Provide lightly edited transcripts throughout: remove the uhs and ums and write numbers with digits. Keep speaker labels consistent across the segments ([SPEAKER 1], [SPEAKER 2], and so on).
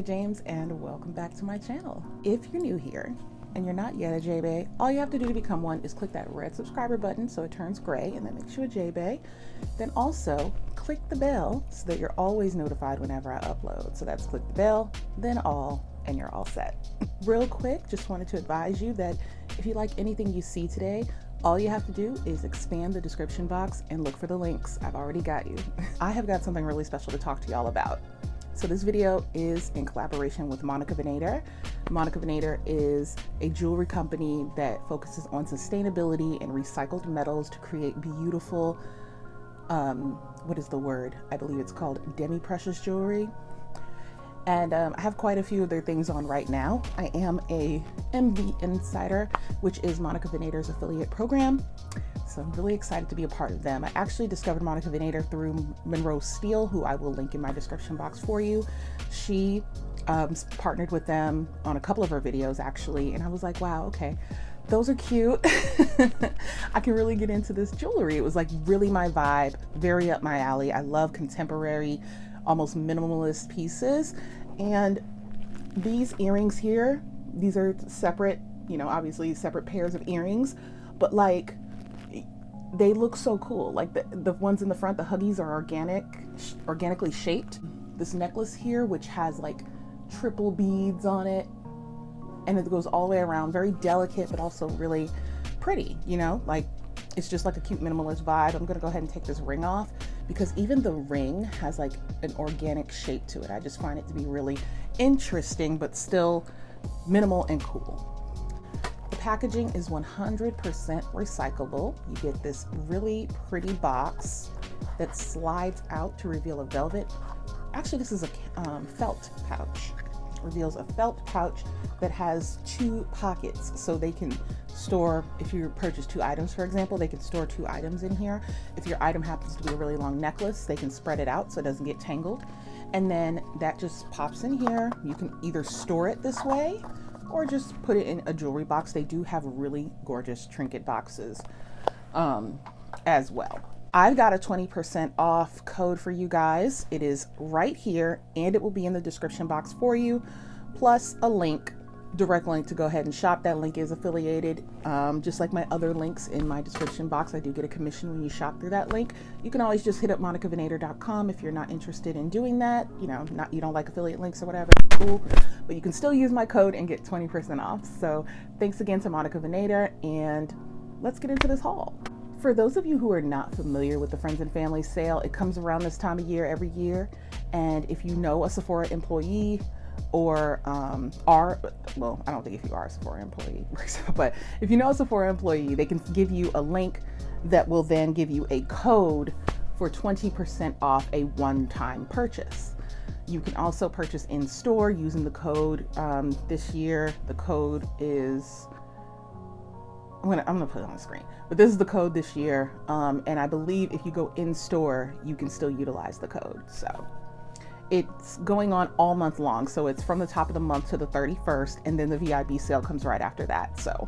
[SPEAKER 1] Vikeejeah James, and welcome back to my channel. If you're new here and you're not yet a JBay, all you have to do to become one is click that red subscriber button so it turns gray and that makes you a JBay. Then also click the bell so that you're always notified whenever I upload. So that's click the bell, then all, and you're all set. Real quick, just wanted to advise you that if you like anything you see today, all you have to do is expand the description box and look for the links. I've already got you. I have got something really special to talk to y'all about. So this video is in collaboration with Mocha Venator. Mocha Venator is a jewelry company that focuses on sustainability and recycled metals to create beautiful, what is the word? I believe it's called demi-precious jewelry. And I have quite a few of their things on right now. I am a MV Insider, which is Mocha Venator's affiliate program. So I'm really excited to be a part of them. I actually discovered Mocha Venator through Monroe Steele, who I will link in my description box for you. She partnered with them on a couple of her videos actually. And I was like, wow, okay, those are cute. I can really get into this jewelry. It was like really my vibe, very up my alley. I love contemporary, almost minimalist pieces. And these earrings here, these are separate, you know, obviously separate pairs of earrings, but like they look so cool. Like the ones in the front, the huggies are organically shaped. This necklace here, which has like triple beads on it, and it goes all the way around, very delicate, but also really pretty, you know, like it's just like a cute minimalist vibe. I'm gonna go ahead and take this ring off because even the ring has like an organic shape to it. I just find it to be really interesting, but still minimal and cool. The packaging is 100% recyclable. You get this really pretty box that slides out to reveal a velvet. Actually, this is a felt pouch. Reveals a felt pouch that has 2 pockets, so they can store, if you purchase 2 items, for example, they can store 2 items in here. If your item happens to be a really long necklace, they can spread it out so it doesn't get tangled. And then that just pops in here. You can either store it this way or just put it in a jewelry box. They do have really gorgeous trinket boxes as well. I've got a 20% off code for you guys. It is right here and it will be in the description box for you, plus a link, direct link to go ahead and shop. That link is affiliated, just like my other links in my description box. I do get a commission when you shop through that link. You can always just hit up mochavenator.com if you're not interested in doing that. You know, you don't like affiliate links or whatever, cool. But you can still use my code and get 20% off. So thanks again to Mocha Venator, and let's get into this haul. For those of you who are not familiar with the Friends and Family sale, it comes around this time of year every year. And if you know a Sephora employee or well, I don't think if you are a Sephora employee, but if you know a Sephora employee, they can give you a link that will then give you a code for 20% off a one-time purchase. You can also purchase in store using the code. This year, the code is, I'm gonna put it on the screen, but this is the code this year. And I believe if you go in store, you can still utilize the code. So it's going on all month long. So it's from the top of the month to the 31st, and then the VIB sale comes right after that. So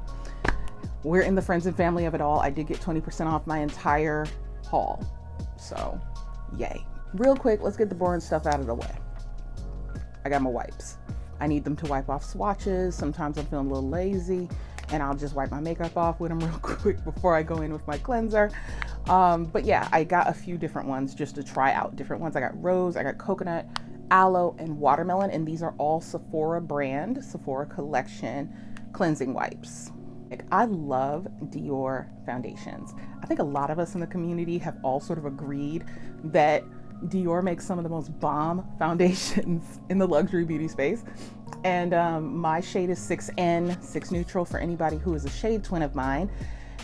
[SPEAKER 1] we're in the Friends and Family of it all. I did get 20% off my entire haul. So yay. Real quick, let's get the boring stuff out of the way. I got my wipes. I need them to wipe off swatches. Sometimes I'm feeling a little lazy, and I'll just wipe my makeup off with them real quick before I go in with my cleanser. But yeah, I got a few different ones just to try out. Different ones. I got rose, I got coconut, aloe, and watermelon, and these are all Sephora brand, Sephora collection cleansing wipes. Like, I love Dior foundations. I think a lot of us in the community have all sort of agreed that Dior makes some of the most bomb foundations in the luxury beauty space. And my shade is 6N, 6 Neutral, for anybody who is a shade twin of mine.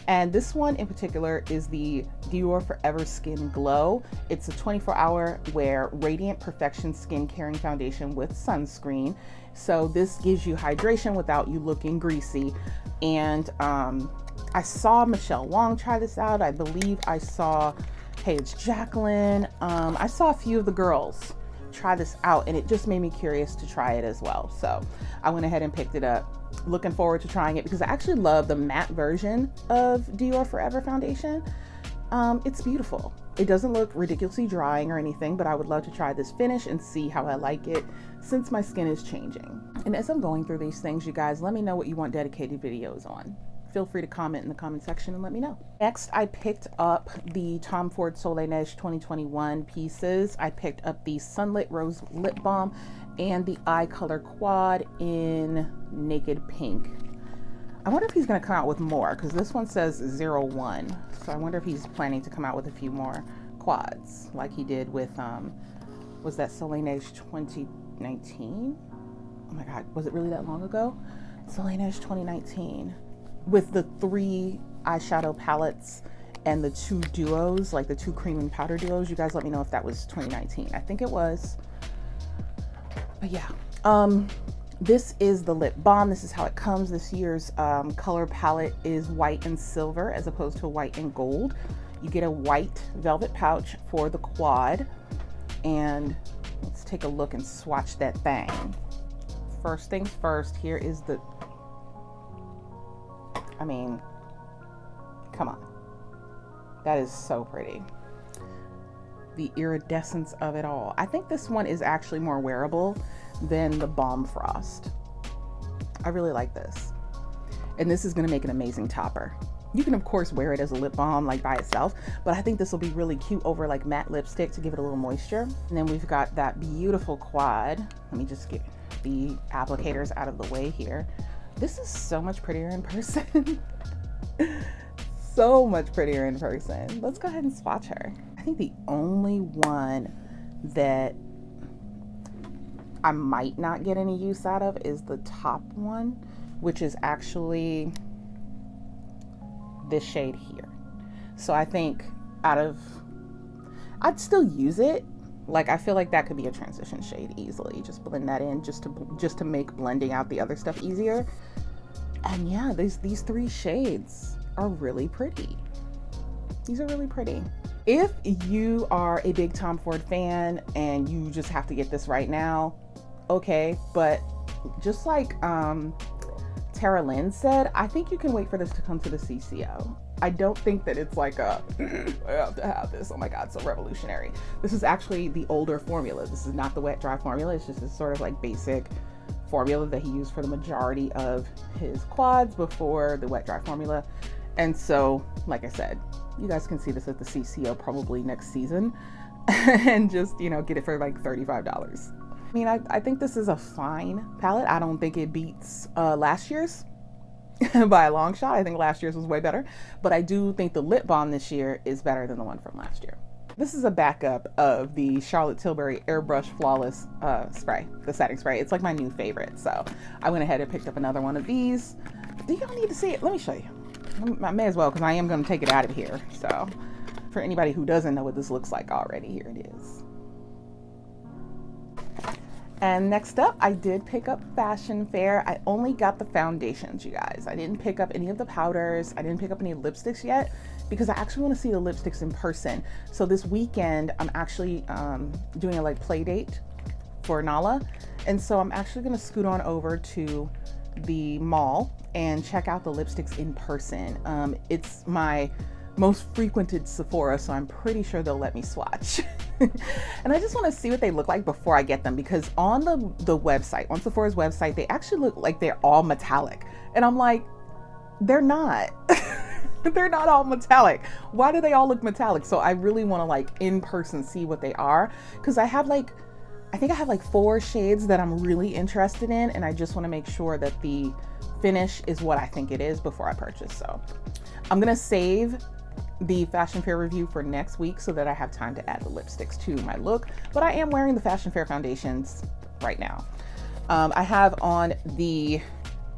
[SPEAKER 1] And this one in particular is the Dior Forever Skin Glow. It's a 24-hour wear radiant perfection skin caring foundation with sunscreen. So this gives you hydration without you looking greasy. And I saw Michelle Wong try this out. I believe I saw Paige Jacqueline. I saw a few of the girls try this out, and it just made me curious to try it as well. So I went ahead and picked it up. Looking forward to trying it because I actually love the matte version of Dior Forever foundation. It's beautiful. It doesn't look ridiculously drying or anything, but I would love to try this finish and see how I like it since my skin is changing. And as I'm going through these things, you guys, let me know what you want dedicated videos on. Feel free to comment in the comment section and let me know. Next, I picked up the Tom Ford Soleil Neige 2021 pieces. I picked up the Sunlit Rose Lip Balm and the Eye Color Quad in Naked Pink. I wonder if he's gonna come out with more, because this one says 01. So I wonder if he's planning to come out with a few more quads, like he did with, was that Soleil Neige 2019? Oh my God, was it really that long ago? Soleil Neige 2019. With the 3 eyeshadow palettes and the 2 duos, like the 2 cream and powder duos. You guys let me know if that was 2019. I think it was. But yeah, this is the lip balm. This is how it comes. This year's color palette is white and silver as opposed to white and gold. You get a white velvet pouch for the quad. And let's take a look and swatch that thing. First things first, here is the, I mean, come on. That is so pretty. The iridescence of it all. I think this one is actually more wearable than the Balm Frost. I really like this. And this is gonna make an amazing topper. You can of course wear it as a lip balm like by itself, but I think this will be really cute over like matte lipstick to give it a little moisture. And then we've got that beautiful quad. Let me just get the applicators out of the way here. This is so much prettier in person. So much prettier in person. Let's go ahead and swatch her. I think the only one that I might not get any use out of is the top one, which is actually this shade here. So I think I'd still use it. Like, I feel like that could be a transition shade easily. Just blend that in just to make blending out the other stuff easier. And yeah, these 3 shades are really pretty. These are really pretty. If you are a big Tom Ford fan and you just have to get this right now, okay, but just like Tara Lynn said, I think you can wait for this to come to the CCO. I don't think that it's like a, I have to have this, oh my God, so revolutionary. This is actually the older formula. This is not the wet dry formula. It's just this sort of like basic formula that he used for the majority of his quads before the wet dry formula. And so, like I said, you guys can see this at the CCO probably next season and just, you know, get it for like $35. I mean, I think this is a fine palette. I don't think it beats last year's by a long shot. I think last year's was way better, but I do think the lip balm this year is better than the one from last year. This is a backup of the Charlotte Tilbury Airbrush Flawless spray, the setting spray. It's like my new favorite. So I went ahead and picked up another one of these. Do y'all need to see it? Let me show you. I may as well, because I am going to take it out of here. So for anybody who doesn't know what this looks like already, here it is. And next up, I did pick up Fashion Fair. I only got the foundations, you guys. I didn't pick up any of the powders. I didn't pick up any lipsticks yet because I actually want to see the lipsticks in person. So this weekend, I'm actually doing a like play date for Nala. And so I'm actually going to scoot on over to the mall and check out the lipsticks in person. It's my most frequented Sephora, so I'm pretty sure they'll let me swatch. And I just want to see what they look like before I get them, because on the website, on Sephora's website, they actually look like they're all metallic. And I'm like, they're not. They're not all metallic. Why do they all look metallic? So I really want to like in person see what they are, because I think I have like 4 shades that I'm really interested in, and I just want to make sure that the finish is what I think it is before I purchase. So I'm gonna save the Fashion Fair review for next week so that I have time to add the lipsticks to my look, but I am wearing the Fashion Fair foundations right now. I have on the,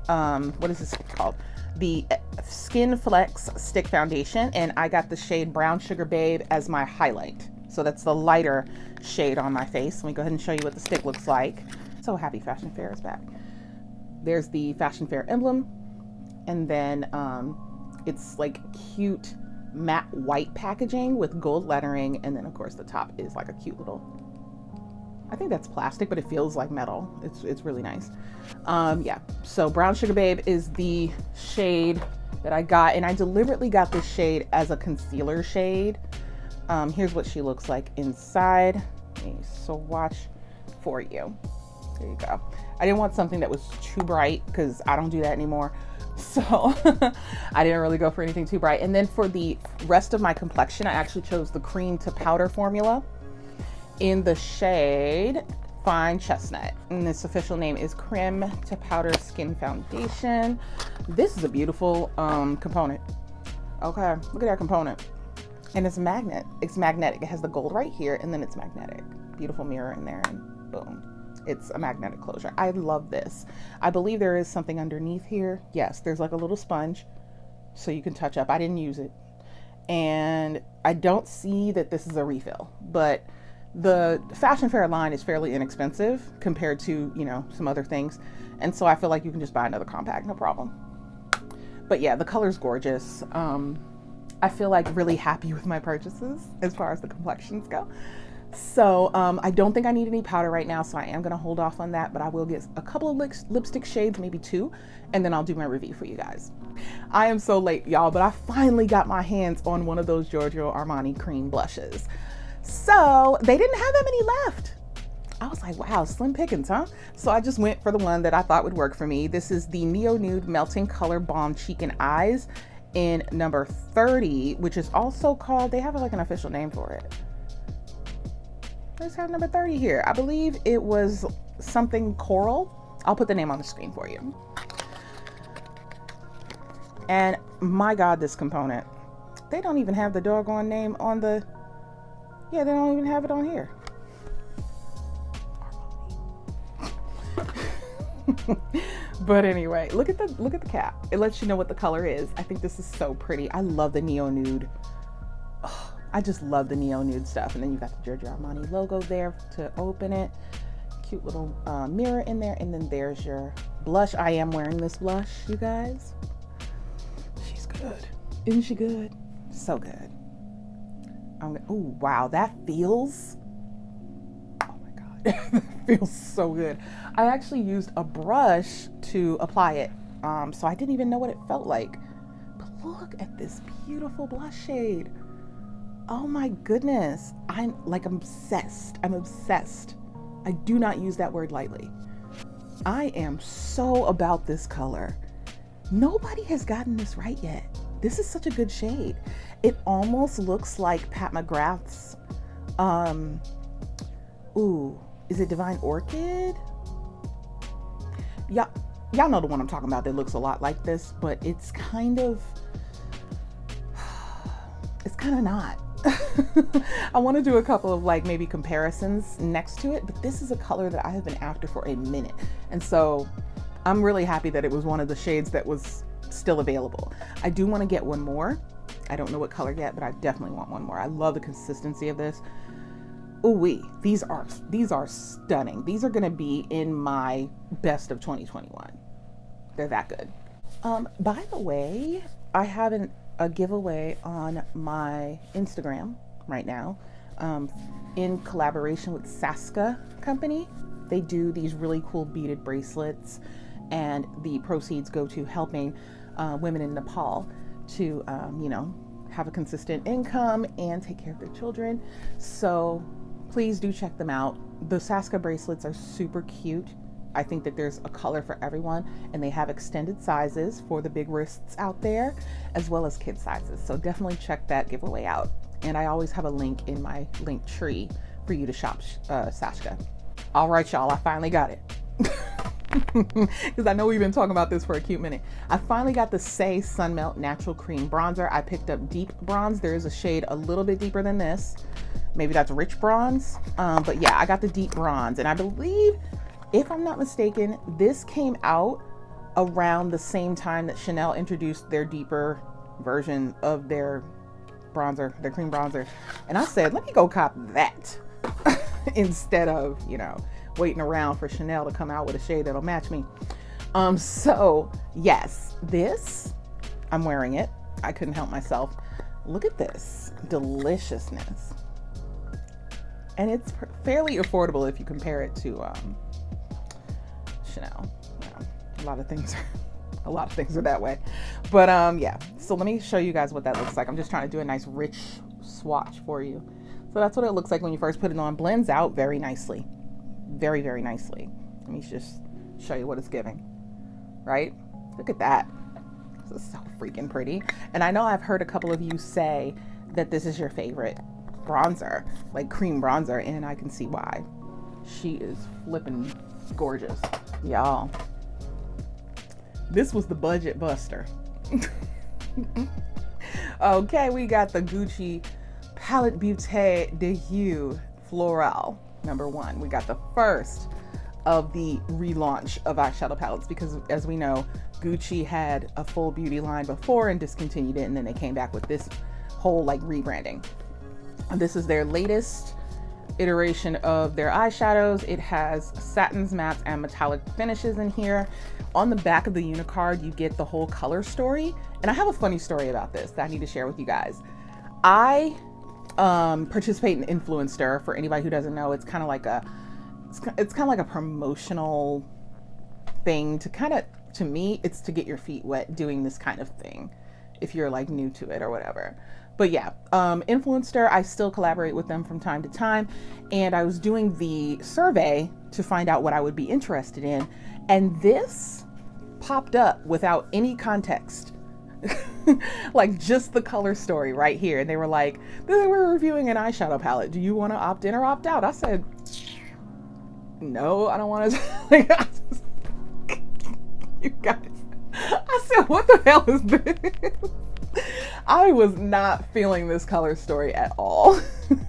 [SPEAKER 1] what is this called? The Skin Flex Stick Foundation, and I got the shade Brown Sugar Babe as my highlight. So that's the lighter shade on my face. Let me go ahead and show you what the stick looks like. So happy Fashion Fair is back. There's the Fashion Fair emblem, and then it's like cute matte white packaging with gold lettering, and then of course the top is like a cute little, I think that's plastic, but it feels like metal. It's really nice. Yeah, so Brown Sugar Babe is the shade that I got, and I deliberately got this shade as a concealer shade Here's what she looks like inside. Let me swatch for you. There you go. I didn't want something that was too bright because I don't do that anymore. So I didn't really go for anything too bright. And then for the rest of my complexion, I actually chose the cream to powder formula in the shade Fine Chestnut. And its official name is Creme to Powder Skin Foundation. This is a beautiful component. Okay, look at that component. And it's a magnet. It's magnetic. It has the gold right here, and then it's magnetic. Beautiful mirror in there, and boom. It's a magnetic closure. I love this. I believe there is something underneath here. Yes, there's like a little sponge so you can touch up. I didn't use it. And I don't see that this is a refill, but the Fashion Fair line is fairly inexpensive compared to, you know, some other things. And so I feel like you can just buy another compact, no problem. But yeah, the color's gorgeous. I feel like really happy with my purchases as far as the complexions go. So I don't think I need any powder right now, so I am gonna hold off on that, but I will get a couple of lipstick shades, maybe 2, and then I'll do my review for you guys. I am so late, y'all, but I finally got my hands on one of those Giorgio Armani cream blushes. So they didn't have that many left. I was like, wow, slim pickings, huh? So I just went for the one that I thought would work for me. This is the Neo Nude Melting Color Balm Cheek and Eyes in number 30, which is also called, they have like an official name for it. Let's have number 30 here. I believe it was something coral. I'll put the name on the screen for you. And my God, this component. They don't even have the doggone name on the, yeah, they don't even have it on here. But anyway, look at the cap. It lets you know what the color is. I think this is so pretty. I love the Neo Nude. Oh, I just love the Neo Nude stuff. And then you've got the Giorgio Armani logo there to open it. Cute little mirror in there. And then there's your blush. I am wearing this blush, you guys. She's good. Isn't she good? So good. Oh, wow. That feels... Oh my God. That feels so good. I actually used a brush to apply it. So I didn't even know what it felt like. But look at this beautiful blush shade. Oh my goodness. I'm like obsessed. I'm obsessed. I do not use that word lightly. I am so about this color. Nobody has gotten this right yet. This is such a good shade. It almost looks like Pat McGrath's, is it Divine Orchid? Yeah, y'all know the one I'm talking about that looks a lot like this, but it's kind of not. I want to do a couple of like maybe comparisons next to it, but this is a color that I have been after for a minute. And so I'm really happy that it was one of the shades that was still available. I do want to get one more. I don't know what color yet, but I definitely want one more. I love the consistency of this. Ooh-wee, these are stunning. These are going to be in my best of 2021. They're that good. By the way, I have a giveaway on my Instagram right now, in collaboration with Saska Company. They do these really cool beaded bracelets, and the proceeds go to helping women in Nepal to, you know, have a consistent income and take care of their children. So please do check them out. The Saska bracelets are super cute. I think that there's a color for everyone, and they have extended sizes for the big wrists out there, as well as kid sizes. So definitely check that giveaway out. And I always have a link in my link tree for you to shop Saska. All right, y'all, I finally got it. Because I know we've been talking about this for a cute minute. I finally got the Say Sunmelt Natural Cream Bronzer. I picked up Deep Bronze. There is a shade a little bit deeper than this. Maybe that's Rich Bronze. But yeah, I got the Deep Bronze. And I believe, if I'm not mistaken, this came out around the same time that Chanel introduced their deeper version of their bronzer, their cream bronzer. And I said, let me go cop that instead of, you know, waiting around for Chanel to come out with a shade that'll match me. So yes, this, I'm wearing it. I couldn't help myself. Look at this deliciousness. And it's fairly affordable if you compare it to Chanel. You know, a lot of things are that way. But yeah, so let me show you guys what that looks like. I'm just trying to do a nice rich swatch for you. So that's what it looks like when you first put it on. Blends out very nicely. Very, very nicely. Let me just show you what it's giving. Right? Look at that. This is so freaking pretty. And I know I've heard a couple of you say that this is your favorite bronzer, like cream bronzer, and I can see why. She is flipping gorgeous. Y'all, this was the budget buster. Okay, we got the Gucci Palette Beauté de Hue Floral #1. We got the first of the relaunch of eyeshadow palettes, because as we know, Gucci had a full beauty line before and discontinued it, and then they came back with this whole like rebranding. And this is their latest iteration of their eyeshadows. It has satins, mattes, and metallic finishes in here. On the back of the unicard, you get the whole color story. And I have a funny story about this that I need to share with you guys. I participate in Influencer. For anybody who doesn't know, it's kind of like a promotional thing to me, it's to get your feet wet doing this kind of thing if you're like new to it or whatever. But yeah, Influencer, I still collaborate with them from time to time. And I was doing the survey to find out what I would be interested in. And this popped up without any context. Like just the color story right here. And they were like, we're reviewing an eyeshadow palette. Do you want to opt in or opt out? I said, no, I don't want to. You guys, I said, what the hell is this? I was not feeling this color story at all.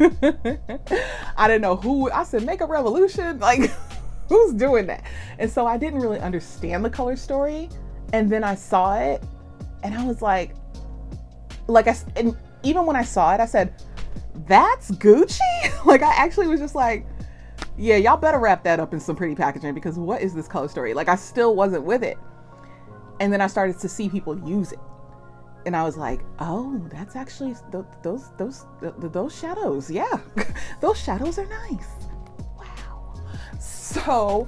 [SPEAKER 1] I didn't know who. I said, make a revolution? Like, who's doing that? And so I didn't really understand the color story. And then I saw it and I was like, and even when I saw it, I said, that's Gucci? Like, I actually was just like, yeah, y'all better wrap that up in some pretty packaging, because what is this color story? Like, I still wasn't with it. And then I started to see people use it. And I was like, oh, that's actually those shadows. Yeah, those shadows are nice. Wow. So,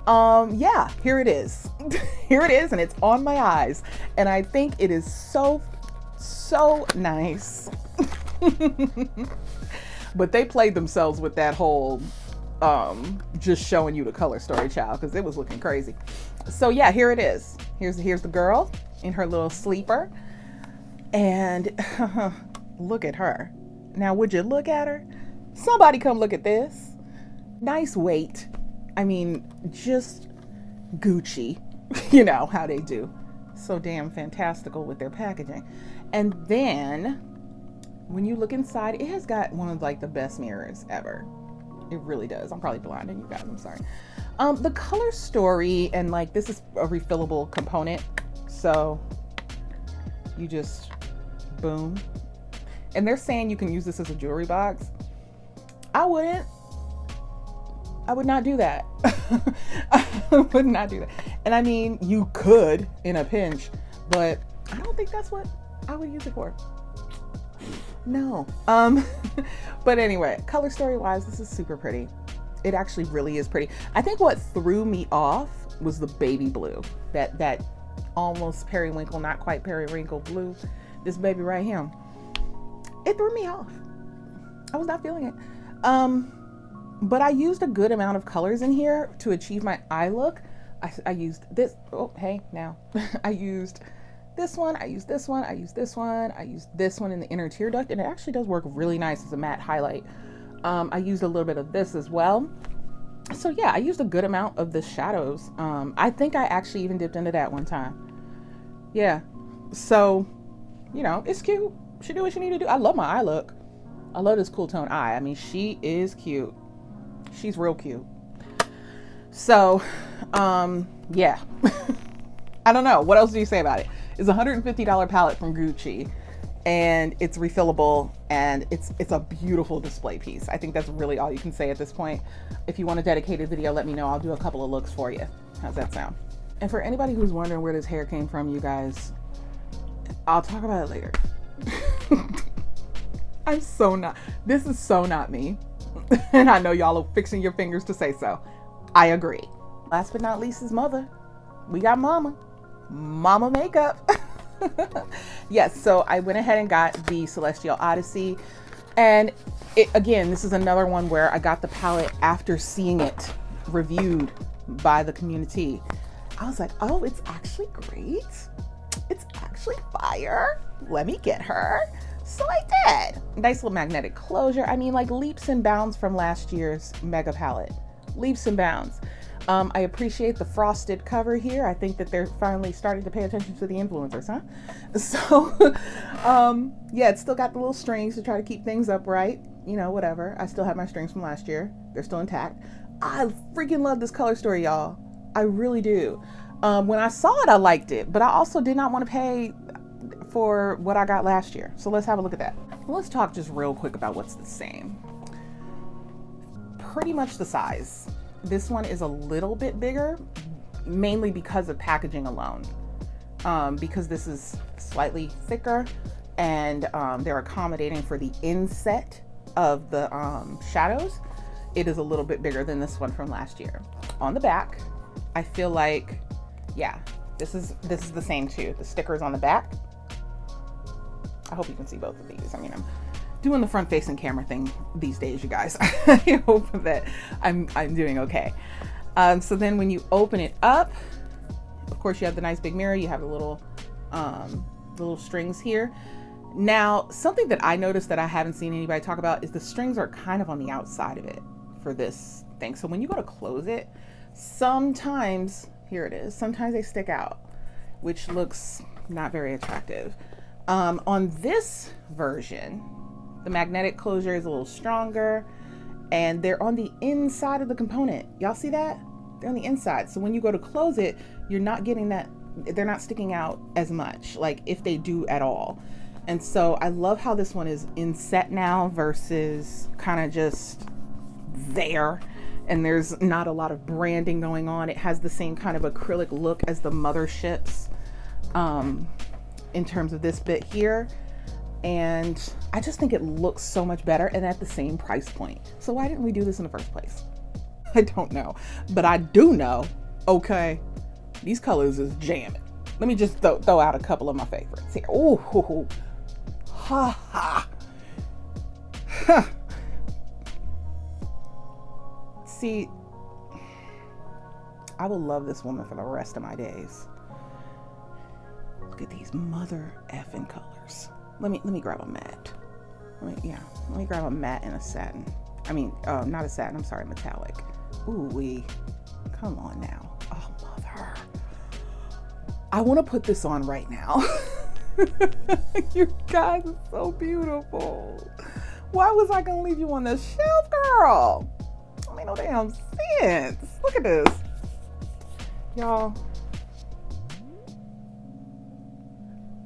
[SPEAKER 1] yeah, here it is. Here it is, and it's on my eyes. And I think it is so nice. But they played themselves with that whole just showing you the color story, child, because it was looking crazy. So yeah, here it is. Here's the girl in her little sleeper. And look at her. Now, would you look at her? Somebody come look at this. Nice weight. I mean, just Gucci. You know how they do. So damn fantastical with their packaging. And then when you look inside, it has got one of like the best mirrors ever. It really does. I'm probably blinding you guys. I'm sorry. The color story, and like this is a refillable component. So you just boom. And they're saying you can use this as a jewelry box. I wouldn't. I would not do that. I would not do that. And I mean, you could in a pinch, but I don't think that's what I would use it for. No. But anyway, color story wise, this is super pretty. It actually really is pretty. I think what threw me off was the baby blue. That almost periwinkle, not quite periwinkle blue. This baby right here. It threw me off. I was not feeling it. But I used a good amount of colors in here to achieve my eye look. I used this. Oh, hey, now. I used this one. I used this one. I used this one. I used this one in the inner tear duct. And it actually does work really nice as a matte highlight. I used a little bit of this as well. So yeah, I used a good amount of the shadows. I think I actually even dipped into that one time. Yeah. So, you know, it's cute. She do what she need to do. I love my eye look. I love this cool tone eye. I mean, she is cute. She's real cute. So, yeah. I don't know. What else do you say about it? It's a $150 palette from Gucci, and it's refillable, and it's a beautiful display piece. I think that's really all you can say at this point. If you want a dedicated video, let me know. I'll do a couple of looks for you. How's that sound? And for anybody who's wondering where this hair came from, you guys, I'll talk about it later. This is so not me. And I know y'all are fixing your fingers to say so. I agree. Last but not least is mother. We got mama makeup. Yes, so I went ahead and got the Celestial Odyssey And again, this is another one where I got the palette after seeing it reviewed by the community. I was like, oh, it's actually great. It's actually fire. Let me get her. So I did. Nice little magnetic closure. I mean, like leaps and bounds from last year's mega palette. Leaps and bounds. I appreciate the frosted cover here. I think that they're finally starting to pay attention to the influencers, huh? So, yeah, it's still got the little strings to try to keep things upright. You know, whatever. I still have my strings from last year. They're still intact. I freaking love this color story, y'all. I really do. When I saw it, I liked it, but I also did not want to pay for what I got last year. So let's have a look at that. Well, let's talk just real quick about what's the same. Pretty much the size. This one is a little bit bigger, mainly because of packaging alone. Because this is slightly thicker and they're accommodating for the inset of the shadows. It is a little bit bigger than this one from last year. On the back, I feel like, yeah, this is the same too. The stickers on the back. I hope you can see both of these. I mean, I'm doing the front facing camera thing these days, you guys. I hope that I'm doing okay. So then when you open it up, of course you have the nice big mirror, you have the little strings here. Now, something that I noticed that I haven't seen anybody talk about is the strings are kind of on the outside of it for this thing. So when you go to close it, sometimes, here it is, sometimes they stick out, which looks not very attractive. On this version, the magnetic closure is a little stronger and they're on the inside of the component. Y'all see that? They're on the inside. So when you go to close it, you're not getting that, they're not sticking out as much, like if they do at all. And so I love how this one is inset now versus kind of just there. And there's not a lot of branding going on. It has the same kind of acrylic look as the motherships in terms of this bit here. And I just think it looks so much better and at the same price point. So why didn't we do this in the first place? I don't know, but I do know, okay, these colors is jamming. Let me just throw out a couple of my favorites here. Oh, ha, ha. Huh. See, I will love this woman for the rest of my days. Look at these mother effing colors. Let me grab a matte. Let me grab a matte and a satin. I mean, not a satin, I'm sorry, metallic. Ooh, come on now. Oh, mother. I want to put this on right now. You guys are so beautiful. Why was I gonna leave you on the shelf, girl? I mean, no damn sense. Look at this. Y'all,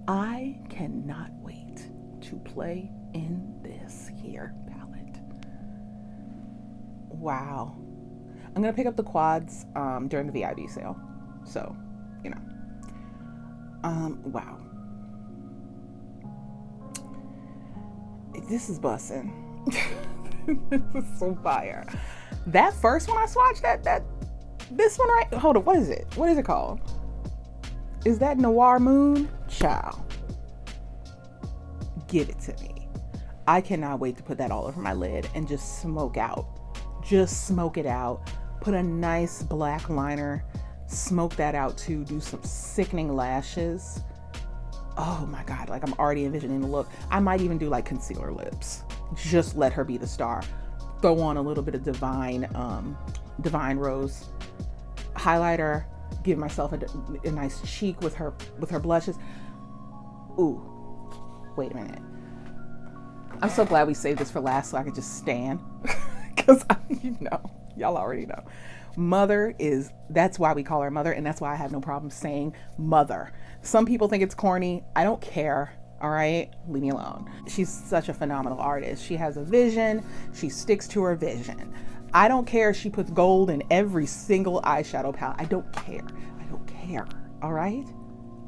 [SPEAKER 1] I cannot wait to play in this here palette. Wow. I'm gonna pick up the quads during the VIB sale. So, you know. Wow. This is bussin'. This is so fire. That first one I swatched, this one right, hold on, what is it? What is it called? Is that Noir Moon? Child. Give it to me. I cannot wait to put that all over my lid and just smoke out. Just smoke it out. Put a nice black liner, smoke that out too, do some sickening lashes. Oh my God, like I'm already envisioning the look. I might even do like concealer lips. Just let her be the star. Throw on a little bit of Divine Rose highlighter. Give myself a nice cheek with her blushes. Ooh, wait a minute. I'm so glad we saved this for last so I could just stand. Because you know, y'all already know. Mother is, that's why we call her Mother, and that's why I have no problem saying Mother. Some people think it's corny. I don't care. All right, leave me alone. She's such a phenomenal artist. She has a vision. She sticks to her vision. I don't care if she puts gold in every single eyeshadow palette. I don't care. I don't care. All right,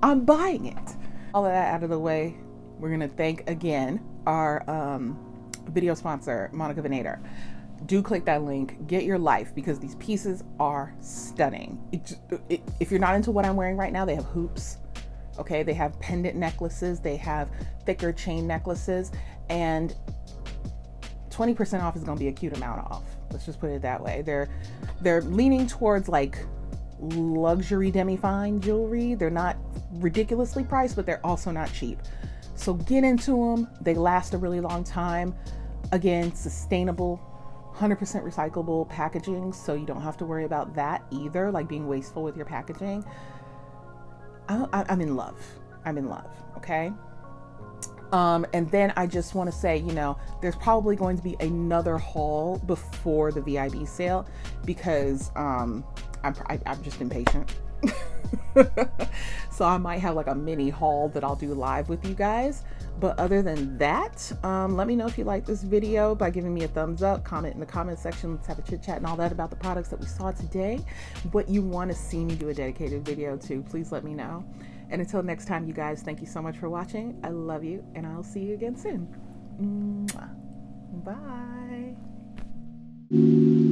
[SPEAKER 1] I'm buying it. All of that out of the way, we're gonna thank again our video sponsor, Monica Venator. Do click that link, get your life, because these pieces are stunning. If you're not into what I'm wearing right now, they have hoops. Okay, they have pendant necklaces, they have thicker chain necklaces, and 20% off is going to be a cute amount off. Let's just put it that way. They're leaning towards like luxury demi-fine jewelry. They're not ridiculously priced, but they're also not cheap. So get into them. They last a really long time. Again, sustainable, 100% recyclable packaging, so you don't have to worry about that either, like being wasteful with your packaging. I'm in love. I'm in love, okay? And then I just want to say, you know, there's probably going to be another haul before the VIB sale because I'm just impatient. So I might have like a mini haul that I'll do live with you guys. But other than that, let me know if you like this video by giving me a thumbs up, comment in the comment section. Let's have a chit chat and all that about the products that we saw today. What you want to see me do a dedicated video to, please let me know. And until next time, you guys, thank you so much for watching. I love you, and I'll see you again soon. Mwah. Bye.